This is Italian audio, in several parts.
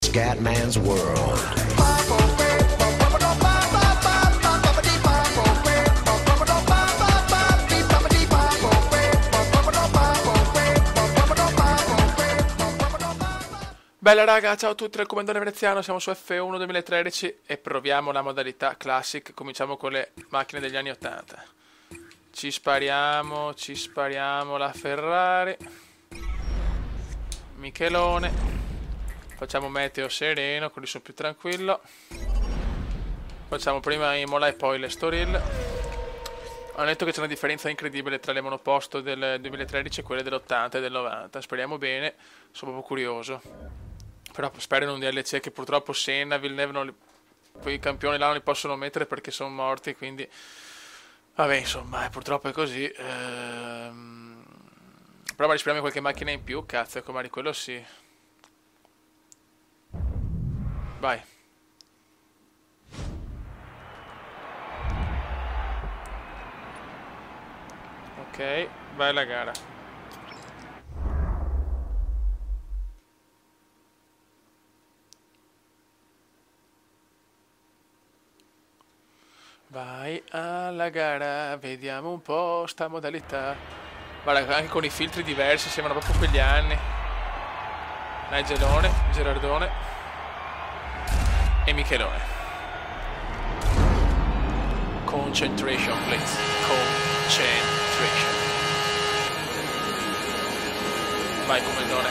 Scatman's World. Bella raga, ciao a tutti dal Comandante Veneziano, siamo su F1 2013 e proviamo la modalità Classic. Cominciamo con le macchine degli anni 80. Ci spariamo la Ferrari. Michelone. Facciamo meteo sereno, così sono più tranquillo. Facciamo prima Imola e poi l'Estoril. Ho detto che c'è una differenza incredibile tra le monoposto del 2013 e quelle dell'80 e del 90. Speriamo bene, sono proprio curioso. Però spero in un DLC che purtroppo Senna, Villeneuve, poi i campioni là non li possono mettere perché sono morti, quindi... Vabbè, insomma, purtroppo è così. Però ma risparmiamo qualche macchina in più, cazzo, ecco, ma di quello sì. Vai. Ok, vai la gara. Vai alla gara, vediamo un po' sta modalità. Guarda, anche con i filtri diversi, sembrano proprio quegli anni. Nigelone, Gerardone e Michelone. Concentration, please. Concentration. Vai, Comandone.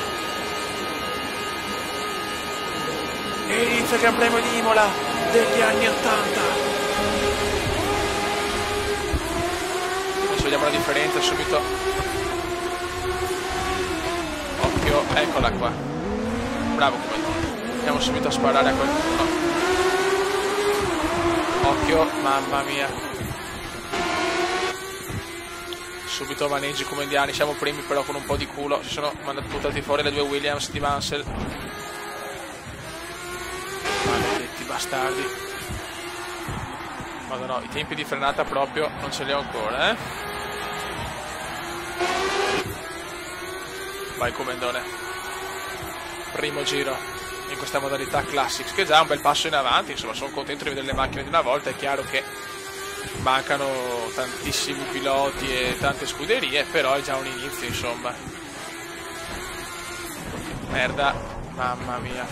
E inizia il Gran Premio di Imola degli anni 80. Vediamo la differenza subito. Occhio, eccola qua. Bravo Comandone. Andiamo subito a sparare a quel... No. Occhio, mamma mia. Subito maneggi come indiani. Siamo primi però con un po' di culo. Si sono buttati fuori le due Williams di Mansell. Maledetti bastardi. Madonna, i tempi di frenata proprio non ce li ho ancora, Vai Comandone. Primo giro in questa modalità Classics, che è già un bel passo in avanti, insomma sono contento di vedere le macchine di una volta. È chiaro che mancano tantissimi piloti e tante scuderie, però è già un inizio, insomma. Merda, mamma mia.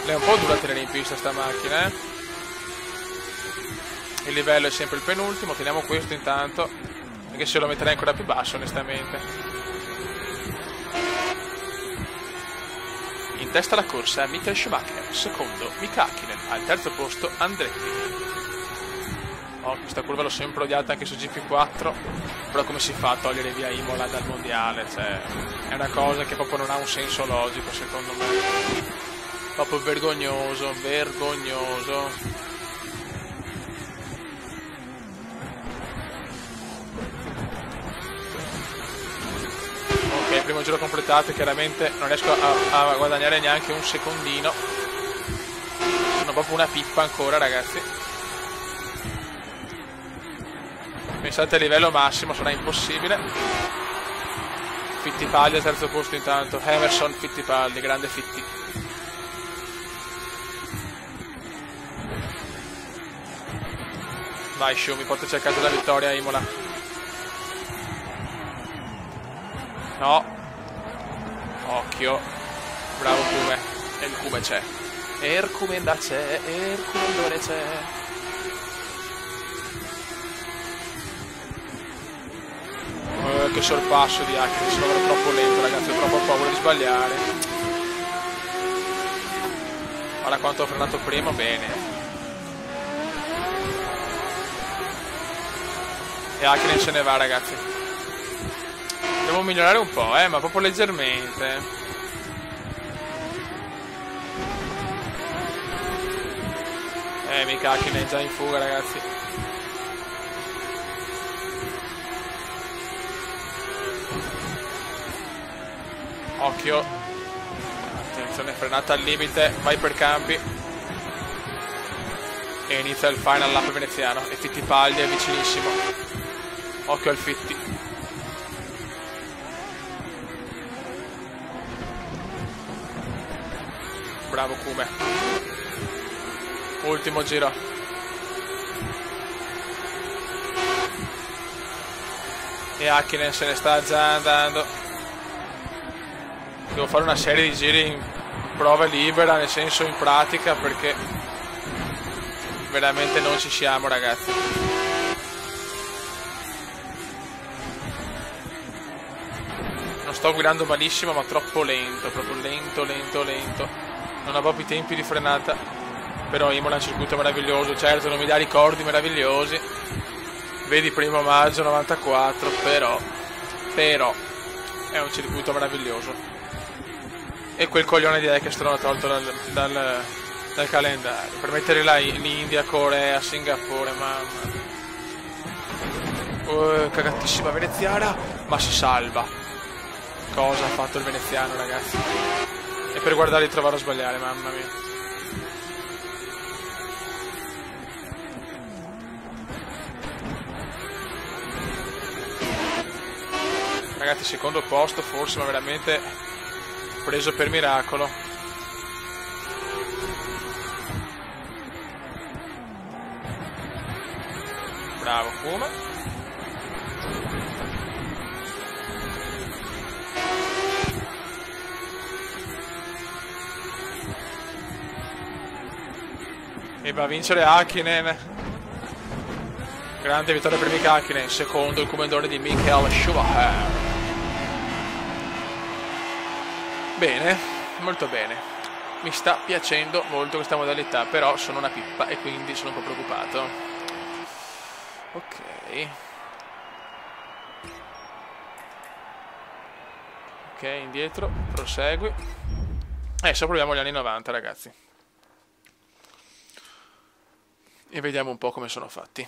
È un po' dura tenere in pista sta macchina, Il livello è sempre il penultimo, teniamo questo intanto, perché se lo metterei ancora più basso onestamente. In testa alla corsa Michael Schumacher, secondo Mika Hakkinen, al terzo posto Andretti. Questa curva l'ho sempre odiata anche su GP4, però come si fa a togliere via Imola dal mondiale? Cioè, è una cosa che proprio non ha un senso logico secondo me. Proprio vergognoso, vergognoso. Ok, primo giro completato, chiaramente non riesco a guadagnare neanche un secondino. Sono proprio una pippa ancora, ragazzi. Pensate a livello massimo, sarà impossibile. Fittipaldi al terzo posto intanto. Emerson Fittipaldi, grande Fitti. Vai Schumi, portaci a casa la vittoria, Imola. No. Occhio. Bravo Cume. E il Cume c'è. Ercumenda c'è. Ercumendone c'è. Che sorpasso di Hakkinen. Sono troppo lento, ragazzi. Ho troppo paura di sbagliare. Guarda quanto ho frenato prima. Bene. E Hakkinen se ne va, ragazzi. Devo migliorare un po', ma proprio leggermente. Mika Hakkinen è già in fuga, ragazzi. Occhio. Attenzione, frenata al limite. Vai per campi. E inizia il final lap veneziano. E Fittipaldi è vicinissimo. Occhio al Fitti. bravo Kume. Ultimo giro. E Hakkinen se ne sta già andando. Devo fare una serie di giri in prova libera, nel senso in pratica, perché veramente non ci siamo, ragazzi. Non sto guidando malissimo, ma troppo lento, proprio lento. Non ho proprio i tempi di frenata. Però Imola è un circuito meraviglioso, certo non mi dà ricordi meravigliosi. Vedi 1 maggio 94, però è un circuito meraviglioso. E quel coglione di Ecclestone l'ha tolto dal calendario. Per mettere là in India, Corea, Singapore, mamma. Cagatissima veneziana, ma si salva. Cosa ha fatto il veneziano, ragazzi? E per guardare di trovare a sbagliare, mamma mia. Ragazzi, secondo posto forse, ma veramente preso per miracolo. Bravo Kuma. E va a vincere Hakkinen. Grande vittoria per Mika Hakkinen. Secondo il comandone di Michael Schumacher. Bene, molto bene. Mi sta piacendo molto questa modalità, però sono una pippa e quindi sono un po' preoccupato. Ok. Ok, indietro, prosegui. Adesso proviamo gli anni 90, ragazzi. E vediamo un po' come sono fatti.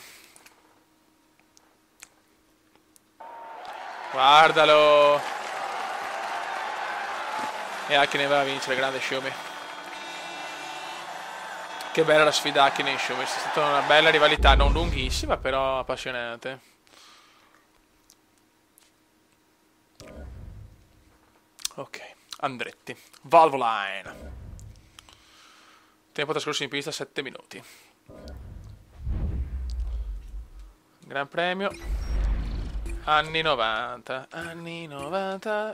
Guardalo! E Hakkinen va a vincere, grande Schumi. Che bella la sfida Hakkinen e Schumi, è stata una bella rivalità, non lunghissima, però appassionante. Ok, Andretti, Valvoline. Tempo trascorso in pista 7 minuti. Gran premio. Anni 90,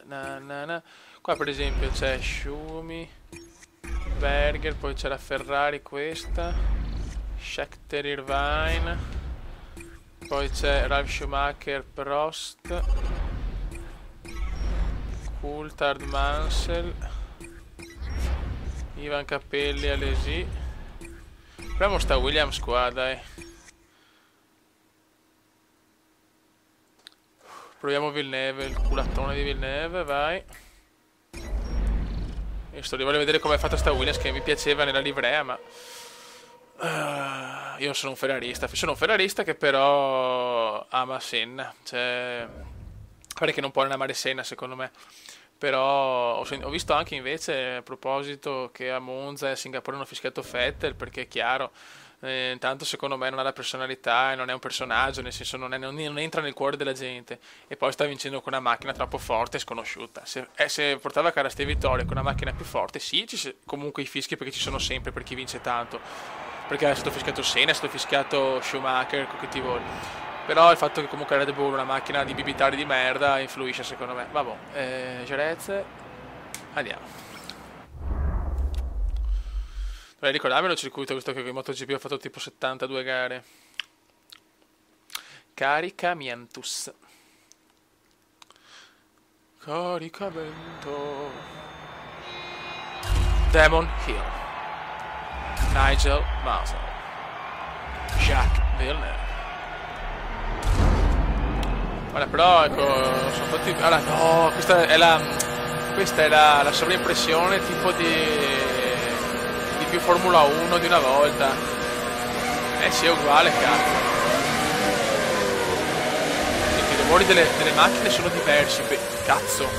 na. Qua per esempio c'è Schumi, Berger, poi c'è la Ferrari questa, Scheckter Irvine, poi c'è Ralf Schumacher Prost, Coulthard Mansell, Ivan Capelli Alesi. Proviamo sta Williams qua, dai. Proviamo Villeneuve, il culattone di Villeneuve, vai. Voglio vedere come è fatta sta Williams, che mi piaceva nella livrea, ma io sono un ferrarista. Sono un ferrarista che però ama Senna. Cioè, pare che non può non amare Senna, secondo me. Però ho visto anche invece, a proposito, che a Monza e a Singapore hanno fischiato Vettel, perché è chiaro. Intanto secondo me non ha la personalità e non è un personaggio, nel senso non entra nel cuore della gente, e poi sta vincendo con una macchina troppo forte e sconosciuta. Se portava a casa ste vittorie con una macchina più forte, sì, comunque i fischi, perché ci sono sempre per chi vince tanto, perché è stato fischiato Senna, è stato fischiato Schumacher, che ti vuole. Però il fatto che comunque Red Bull è una macchina di bibitari di merda influisce, secondo me. Vabbè, Jerez, andiamo. Dovrei ricordarmelo il circuito, visto che in MotoGP ho fatto tipo 72 gare. Caricamientus. Caricamento. Damon Hill. Nigel Mansell. Jacques Villeneuve. Guarda, però ecco, sono fatti. Allora, no, questa è la sovraimpressione tipo di più Formula 1 di una volta. Sì, è uguale, cazzo. I rumori delle macchine sono diversi, cazzo.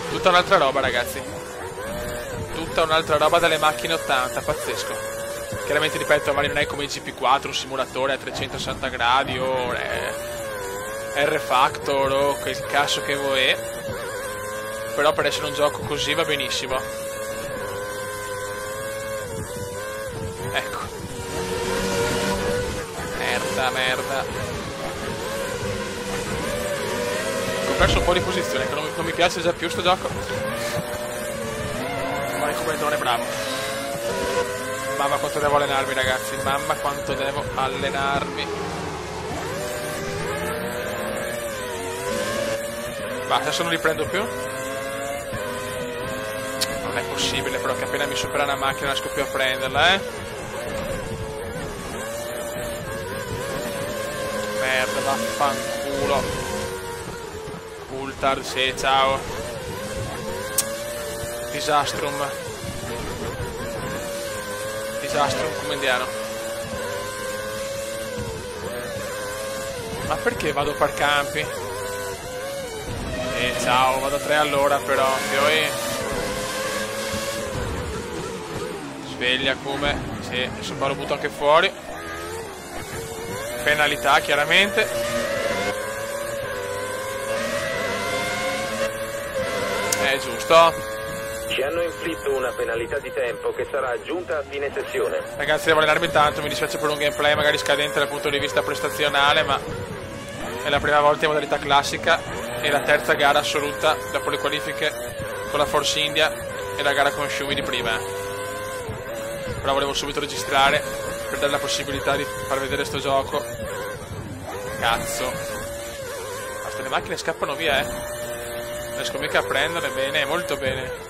Tutta un'altra roba, ragazzi. Tutta un'altra roba dalle macchine 80, pazzesco. Chiaramente, ripeto, magari non è come il GP4, un simulatore a 360 gradi o R-Factor o quel cazzo che vuoi. però per essere un gioco così va benissimo. Ecco. Merda. Ho perso un po' di posizione, che non mi piace già più sto gioco. Vai come bravo. Mamma quanto devo allenarmi, ragazzi. Mamma quanto devo allenarmi. Va, adesso non riprendo più. Non è possibile però che appena mi supera una macchina riesco più a prenderla, Merda, vaffanculo. Ultard, sì, ciao. Disastrum come indiano. Ma perché vado per campi? Ciao, vado a 3 all'ora però, poi sveglia come. Sì, adesso poi lo butto anche fuori. Penalità chiaramente. Giusto. Ci hanno inflitto una penalità di tempo che sarà aggiunta a fine sessione. Ragazzi, devo allenarmi tanto, mi dispiace per un gameplay magari scadente dal punto di vista prestazionale, ma è la prima volta in modalità classica e la terza gara assoluta dopo le qualifiche con la Force India e la gara con Shumi di prima. Però volevo subito registrare per dare la possibilità di far vedere sto gioco. Cazzo. Basta, le macchine scappano via, riesco mica a prenderle bene, molto bene.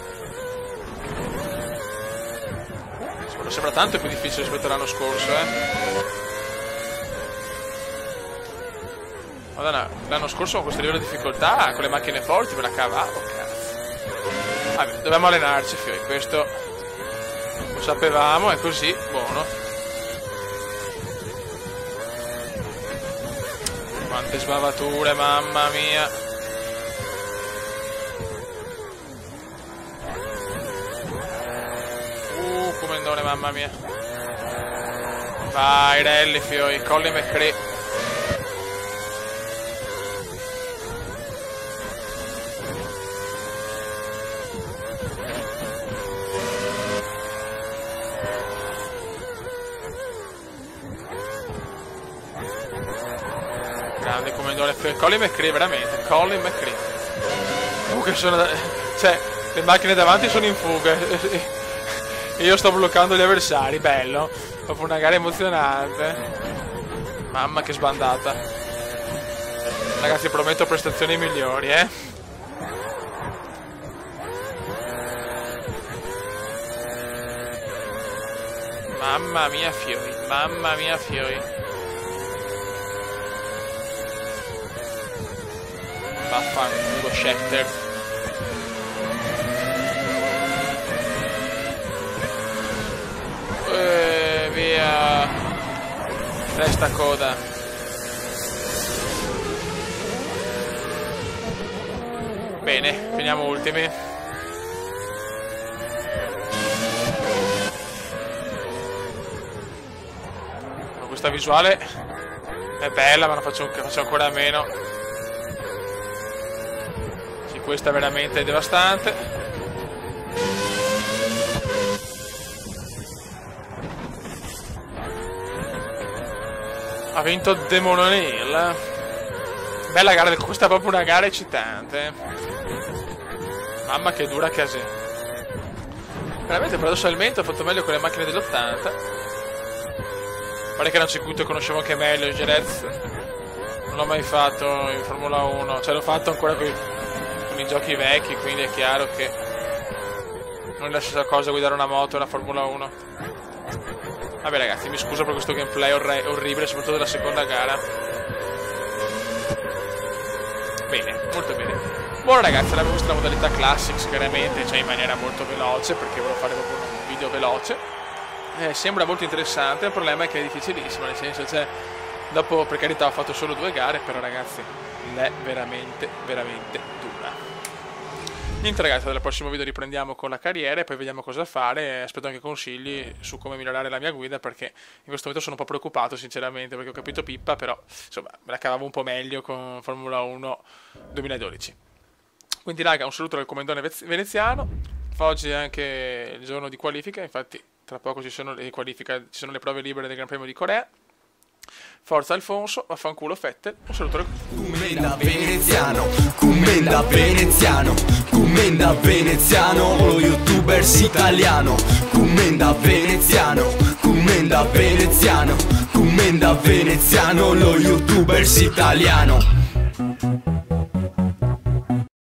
Sembra tanto più difficile rispetto all'anno scorso, Madonna, l'anno scorso con questo livello di difficoltà, con le macchine forti, me la cavavo, cazzo. Vabbè, dobbiamo allenarci, fioi, questo lo sapevamo, è così, buono. Quante sbavature, mamma mia. Comendone, mamma mia. Vai, rally, fioi, Colin McRae. Grande comendone, fioi. Colin McRae, veramente. Colin McRae. Comunque sono. Cioè, le macchine davanti sono in fuga. Io sto bloccando gli avversari, bello. Dopo una gara emozionante. Mamma che sbandata. Ragazzi, prometto prestazioni migliori, Mamma mia fiori, mamma mia fiori. Vaffanculo Schechter. Via. Testa coda. Bene, finiamo ultimi. Questa visuale è bella, ma non faccio ancora a meno. Sì, questa è veramente devastante. Ha vinto Demon Hill. Bella gara, questa è proprio una gara eccitante. Mamma che dura casì. Veramente paradossalmente ho fatto meglio con le macchine dell'80. Pare che era un circuito che conoscevo anche meglio, il Jerez. Non l'ho mai fatto in Formula 1. Cioè l'ho fatto ancora con i giochi vecchi, quindi è chiaro che non è la stessa cosa guidare una moto e una Formula 1. Vabbè ragazzi, mi scuso per questo gameplay orribile, soprattutto della seconda gara. Bene, molto bene. Buono ragazzi, abbiamo visto la modalità Classics chiaramente, cioè in maniera molto veloce, perché volevo fare proprio un video veloce. Sembra molto interessante, il problema è che è difficilissimo, nel senso, cioè, dopo per carità ho fatto solo 2 gare, però ragazzi, è veramente, veramente dura. Niente ragazzi, dal prossimo video riprendiamo con la carriera e poi vediamo cosa fare. Aspetto anche consigli su come migliorare la mia guida, perché in questo momento sono un po' preoccupato sinceramente, perché ho capito pippa, però insomma me la cavavo un po' meglio con Formula 1 2012. Quindi raga, un saluto dal commendone veneziano. Oggi è anche il giorno di qualifica, infatti tra poco ci sono le qualifiche, ci sono le prove libere del Gran Premio di Corea. Forza Alfonso, vaffanculo Vettel, un saluto. Commenda veneziano, commenda veneziano, commenda veneziano, lo youtubers italiano. Commenda veneziano, commenda veneziano, commenda veneziano, lo youtubers italiano.